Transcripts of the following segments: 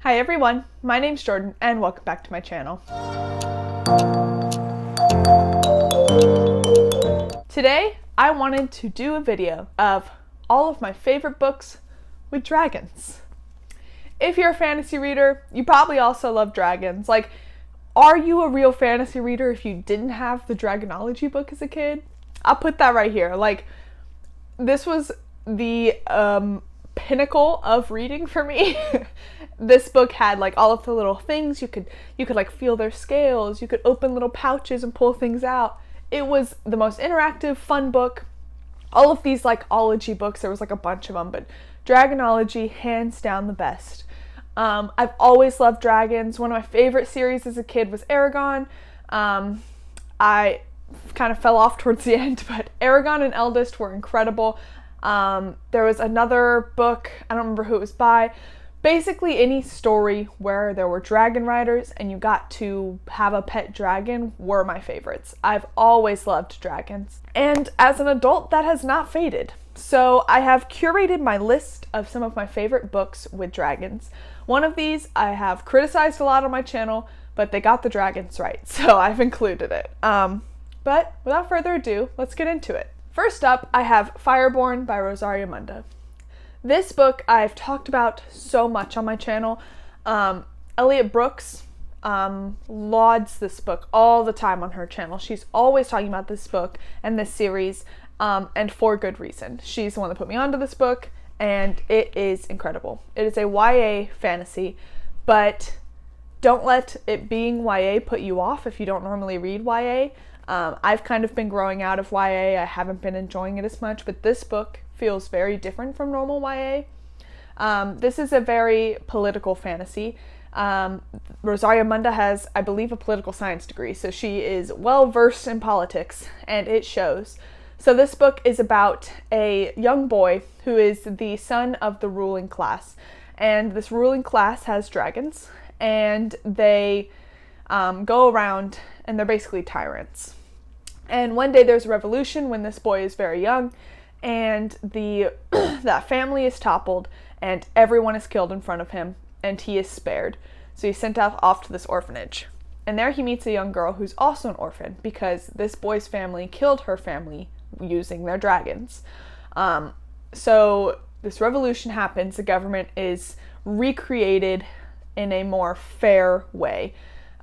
Hi everyone, my name's Jordan and welcome back to my channel. Today I wanted to do a video of all of my favorite books with dragons. If you're a fantasy reader, you probably also love dragons. Like, are you a real fantasy reader if you didn't have the Dragonology book as a kid? I'll put that right here. Like, this was the pinnacle of reading for me. This book had like all of the little things you could like feel their scales, you could open little pouches and pull things out. It was the most interactive, fun book. All of these like ology books, there was like a bunch of them, but Dragonology, hands down the best. I've always loved dragons. One of my favorite series as a kid was Aragon. I kind of fell off towards the end, but Aragon and Eldest were incredible. There was another book, I don't remember who it was by. Basically any story where there were dragon riders and you got to have a pet dragon were my favorites. I've always loved dragons. And as an adult, that has not faded. So I have curated my list of some of my favorite books with dragons. One of these I have criticized a lot on my channel, but they got the dragons right, so I've included it. But without further ado, let's get into it. First up, I have Fireborn by Rosaria Munda. This book I've talked about so much on my channel. Elliot Brooks lauds this book all the time on her channel. She's always talking about this book and this series, and for good reason. She's the one that put me onto this book, and it is incredible. It is a YA fantasy, but don't let it being YA put you off if you don't normally read YA. I've kind of been growing out of YA. I haven't been enjoying it as much, but this book feels very different from normal YA. This is a very political fantasy. Rosaria Munda has, I believe, a political science degree, so she is well versed in politics, and it shows. So this book is about a young boy who is the son of the ruling class, and this ruling class has dragons, and they go around, and they're basically tyrants. And one day there's a revolution when this boy is very young, and that family is toppled, and everyone is killed in front of him, and he is spared. So he's sent off to this orphanage. And there he meets a young girl who's also an orphan, because this boy's family killed her family using their dragons. So this revolution happens, the government is recreated in a more fair way.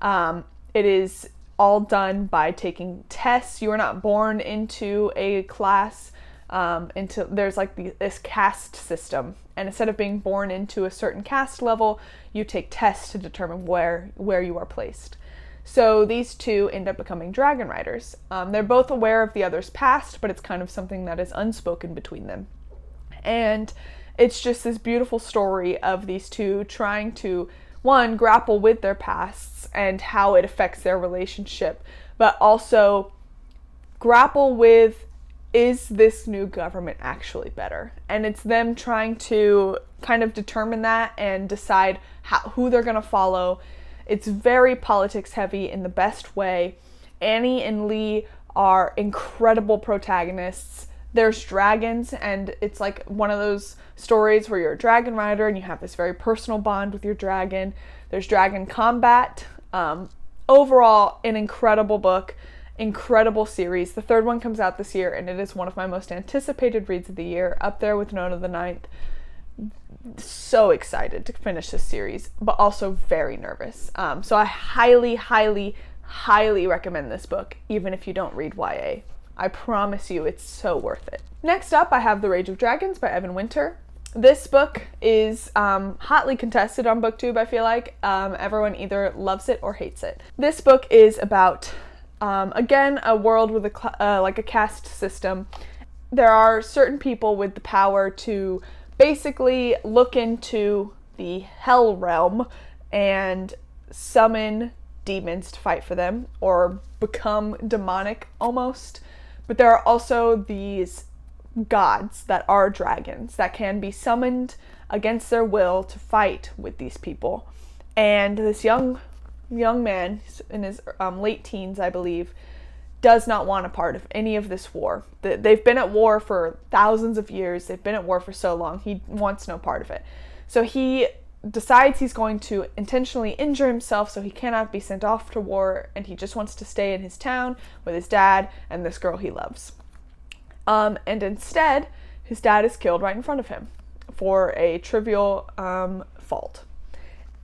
It is all done by taking tests. You are not born into a class. There's like this caste system, and instead of being born into a certain caste level, you take tests to determine where you are placed. So these two end up becoming dragon riders. They're both aware of the other's past, but it's kind of something that is unspoken between them. And it's just this beautiful story of these two trying to, one, grapple with their pasts and how it affects their relationship, but also grapple with, is this new government actually better? And it's them trying to kind of determine that and decide who they're going to follow. It's very politics heavy in the best way. Annie and Lee are incredible protagonists. There's dragons, and it's like one of those stories where you're a dragon rider and you have this very personal bond with your dragon. There's dragon combat. Overall, an incredible book. Incredible series. The third one comes out this year, and it is one of my most anticipated reads of the year, up there with Note of the Ninth. So excited to finish this series, but also very nervous. So I highly, highly, highly recommend this book, even if you don't read YA. I promise you it's so worth it. Next up, I have The Rage of Dragons by Evan Winter. This book is hotly contested on BookTube, I feel like. Everyone either loves it or hates it. This book is about again, a world with like a caste system. There are certain people with the power to basically look into the hell realm and summon demons to fight for them, or become demonic almost. But there are also these gods that are dragons that can be summoned against their will to fight with these people. And this young man in his late teens, I believe, does not want a part of any of this war. They've been at war for thousands of years. They've been at war for so long. He wants no part of it. So he decides he's going to intentionally injure himself so he cannot be sent off to war, and he just wants to stay in his town with his dad and this girl he loves. And instead, his dad is killed right in front of him for a trivial fault.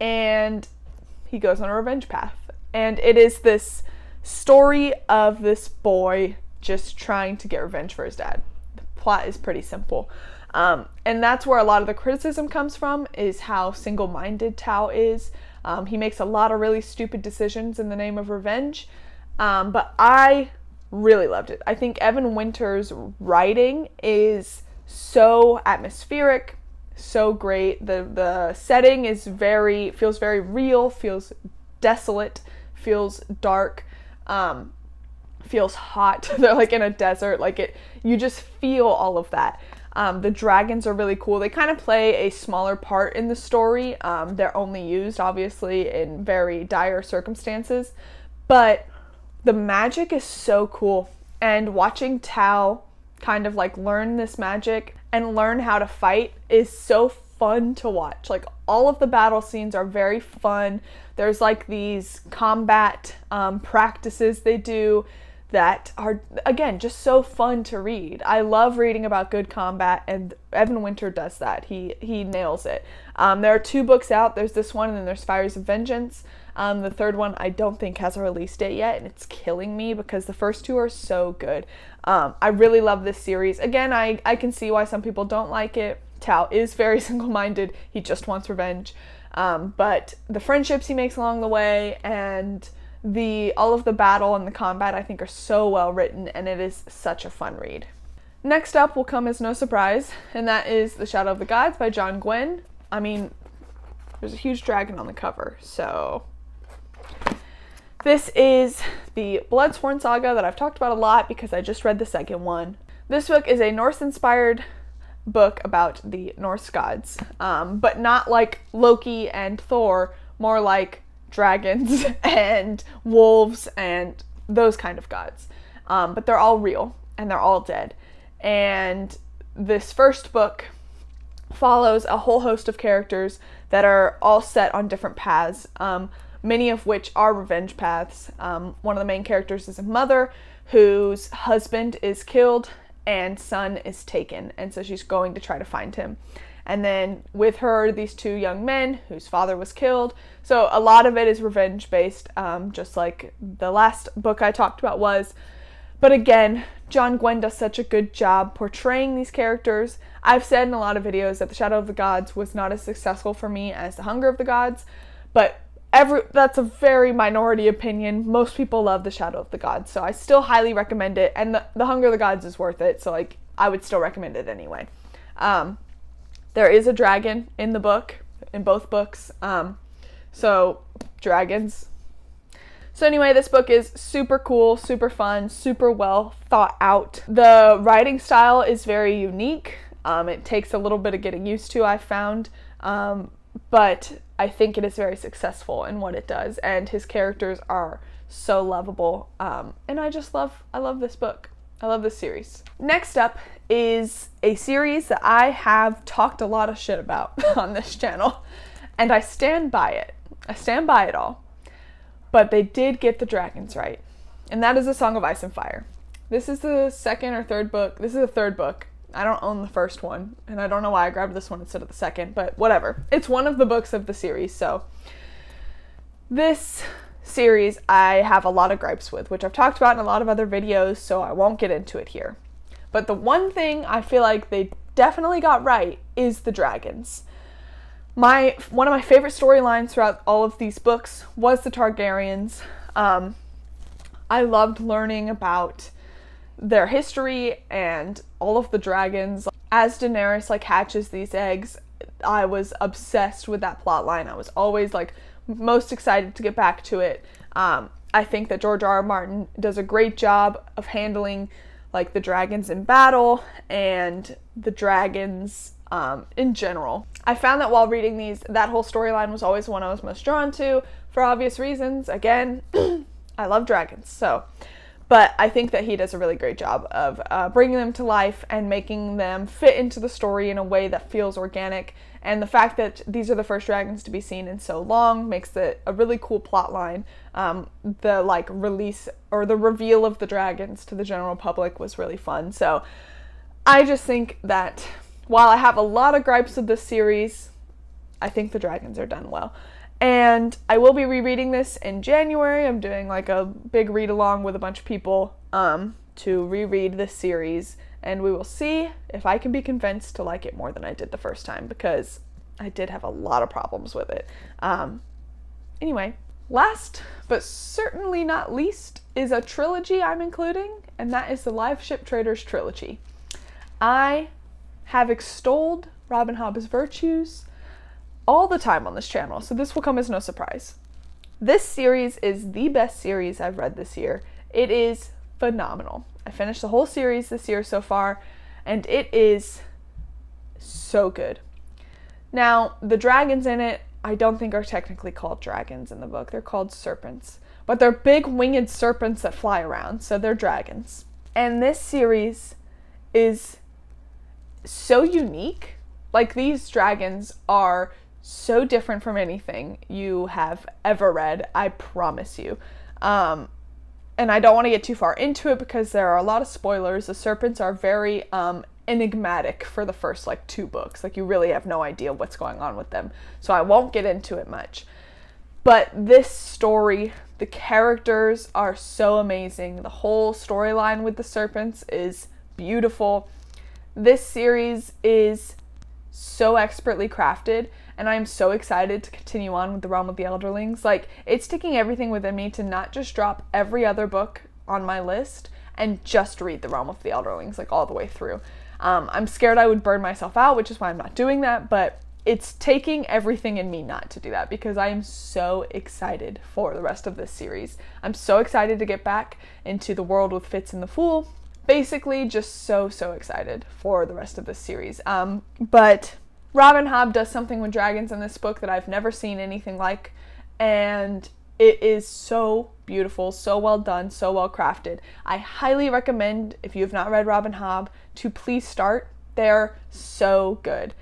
And he goes on a revenge path. And it is this story of this boy just trying to get revenge for his dad. The plot is pretty simple. And that's where a lot of the criticism comes from, is how single-minded Tao is. He makes a lot of really stupid decisions in the name of revenge. But I really loved it. I think Evan Winter's writing is so atmospheric, so great. The setting is feels very real, feels desolate, feels dark, feels hot. They're like in a desert, you just feel all of that. The dragons are really cool. They kind of play a smaller part in the story. They're only used, obviously, in very dire circumstances, but the magic is so cool. And watching Tao kind of learn this magic and learn how to fight is so fun to watch. All of the battle scenes are very fun. There's these combat practices they do that are, again, just so fun to read. I love reading about good combat, and Evan Winter does that. He nails it. There are 2 books out. There's this one, and then there's Fires of Vengeance. The third one I don't think has a release date yet, and it's killing me because the first 2 are so good. I really love this series. Again, I can see why some people don't like it. Tao is very single-minded. He just wants revenge. But the friendships he makes along the way and all of the battle and the combat, I think, are so well written, and it is such a fun read. Next up will come as no surprise, and that is The Shadow of the Gods by John Gwynne. I mean, there's a huge dragon on the cover, so this is the Bloodsworn saga that I've talked about a lot because I just read the second one. This book is a Norse-inspired book about the Norse gods, but not like Loki and Thor, more like dragons and wolves and those kind of gods. But they're all real and they're all dead. And this first book follows a whole host of characters that are all set on different paths, many of which are revenge paths. One of the main characters is a mother whose husband is killed and son is taken, and so she's going to try to find him. And then with her, these 2 young men whose father was killed. So a lot of it is revenge based, just like the last book I talked about was. But again, John Gwynne does such a good job portraying these characters. I've said in a lot of videos that The Shadow of the Gods was not as successful for me as The Hunger of the Gods, but that's a very minority opinion. Most people love The Shadow of the Gods, so I still highly recommend it, and the Hunger of the Gods is worth it, so I would still recommend it anyway. There is a dragon in the book, in both books, so dragons. So anyway, this book is super cool, super fun, super well thought out. The writing style is very unique. It takes a little bit of getting used to, I found, but I think it is very successful in what it does, and his characters are so lovable, and I love this book. I love this series. Next up is a series that I have talked a lot of shit about on this channel, and I stand by it. I stand by it all. But they did get the dragons right, and that is A Song of Ice and Fire. This is the second or third book. This is the third book. I don't own the first one, and I don't know why I grabbed this one instead of the second, but whatever. It's one of the books of the series, so this series I have a lot of gripes with, which I've talked about in a lot of other videos, so I won't get into it here. But the one thing I feel like they definitely got right is the dragons. One of my favorite storylines throughout all of these books was the Targaryens. I loved learning about their history and all of the dragons. As Daenerys hatches these eggs, I was obsessed with that plot line. I was always most excited to get back to it. I think that George R.R. Martin does a great job of handling the dragons in battle and the dragons in general. I found that while reading these, that whole storyline was always one I was most drawn to for obvious reasons. Again, I love dragons, so. But I think that he does a really great job of bringing them to life and making them fit into the story in a way that feels organic. And the fact that these are the first dragons to be seen in so long makes it a really cool plot line. The like release or the reveal of the dragons to the general public was really fun. So I just think that while I have a lot of gripes with this series, I think the dragons are done well. And I will be rereading this in January. I'm doing like a big read along with a bunch of people to reread this series. And we will see if I can be convinced to like it more than I did the first time, because I did have a lot of problems with it. Anyway, last but certainly not least is a trilogy I'm including, and that is the Live Ship Traders trilogy. I have extolled Robin Hobb's virtues all the time on this channel, so this will come as no surprise. This series is the best series I've read this year. It is phenomenal. I finished the whole series this year so far, and it is so good. Now, the dragons in it, I don't think are technically called dragons in the book. They're called serpents. But they're big winged serpents that fly around, so they're dragons. And this series is so unique. Like, these dragons are so different from anything you have ever read, I promise you. And I don't want to get too far into it because there are a lot of spoilers. The serpents are very enigmatic for the first like 2 books. Like, you really have no idea what's going on with them. So I won't get into it much. But this story, the characters are so amazing. The whole storyline with the serpents is beautiful. This series is so expertly crafted, and I'm so excited to continue on with the Realm of the Elderlings. Like, it's taking everything within me to not just drop every other book on my list and just read the Realm of the Elderlings, like, all the way through. I'm scared I would burn myself out, which is why I'm not doing that, but it's taking everything in me not to do that, because I am so excited for the rest of this series. I'm so excited to get back into the world with Fitz and the Fool. Basically, just so excited for the rest of this series. But Robin Hobb does something with dragons in this book that I've never seen anything like, and it is so beautiful, so well done, so well crafted. I highly recommend, if you have not read Robin Hobb, to please start. They're so good.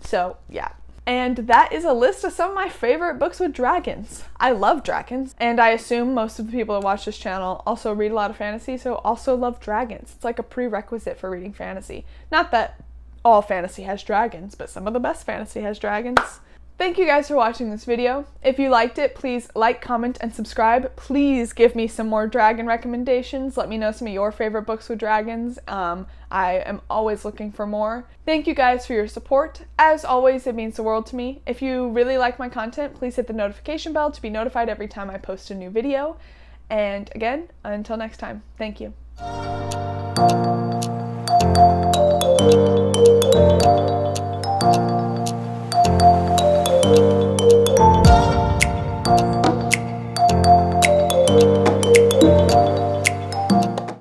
So yeah. And that is a list of some of my favorite books with dragons. I love dragons, and I assume most of the people that watch this channel also read a lot of fantasy, so also love dragons. It's like a prerequisite for reading fantasy. Not that all fantasy has dragons, but some of the best fantasy has dragons. Thank you guys for watching this video. If you liked it, please like, comment, and subscribe. Please give me some more dragon recommendations. Let me know some of your favorite books with dragons. I am always looking for more. Thank you guys for your support. As always, it means the world to me. If you really like my content, please hit the notification bell to be notified every time I post a new video. And again, until next time, thank you.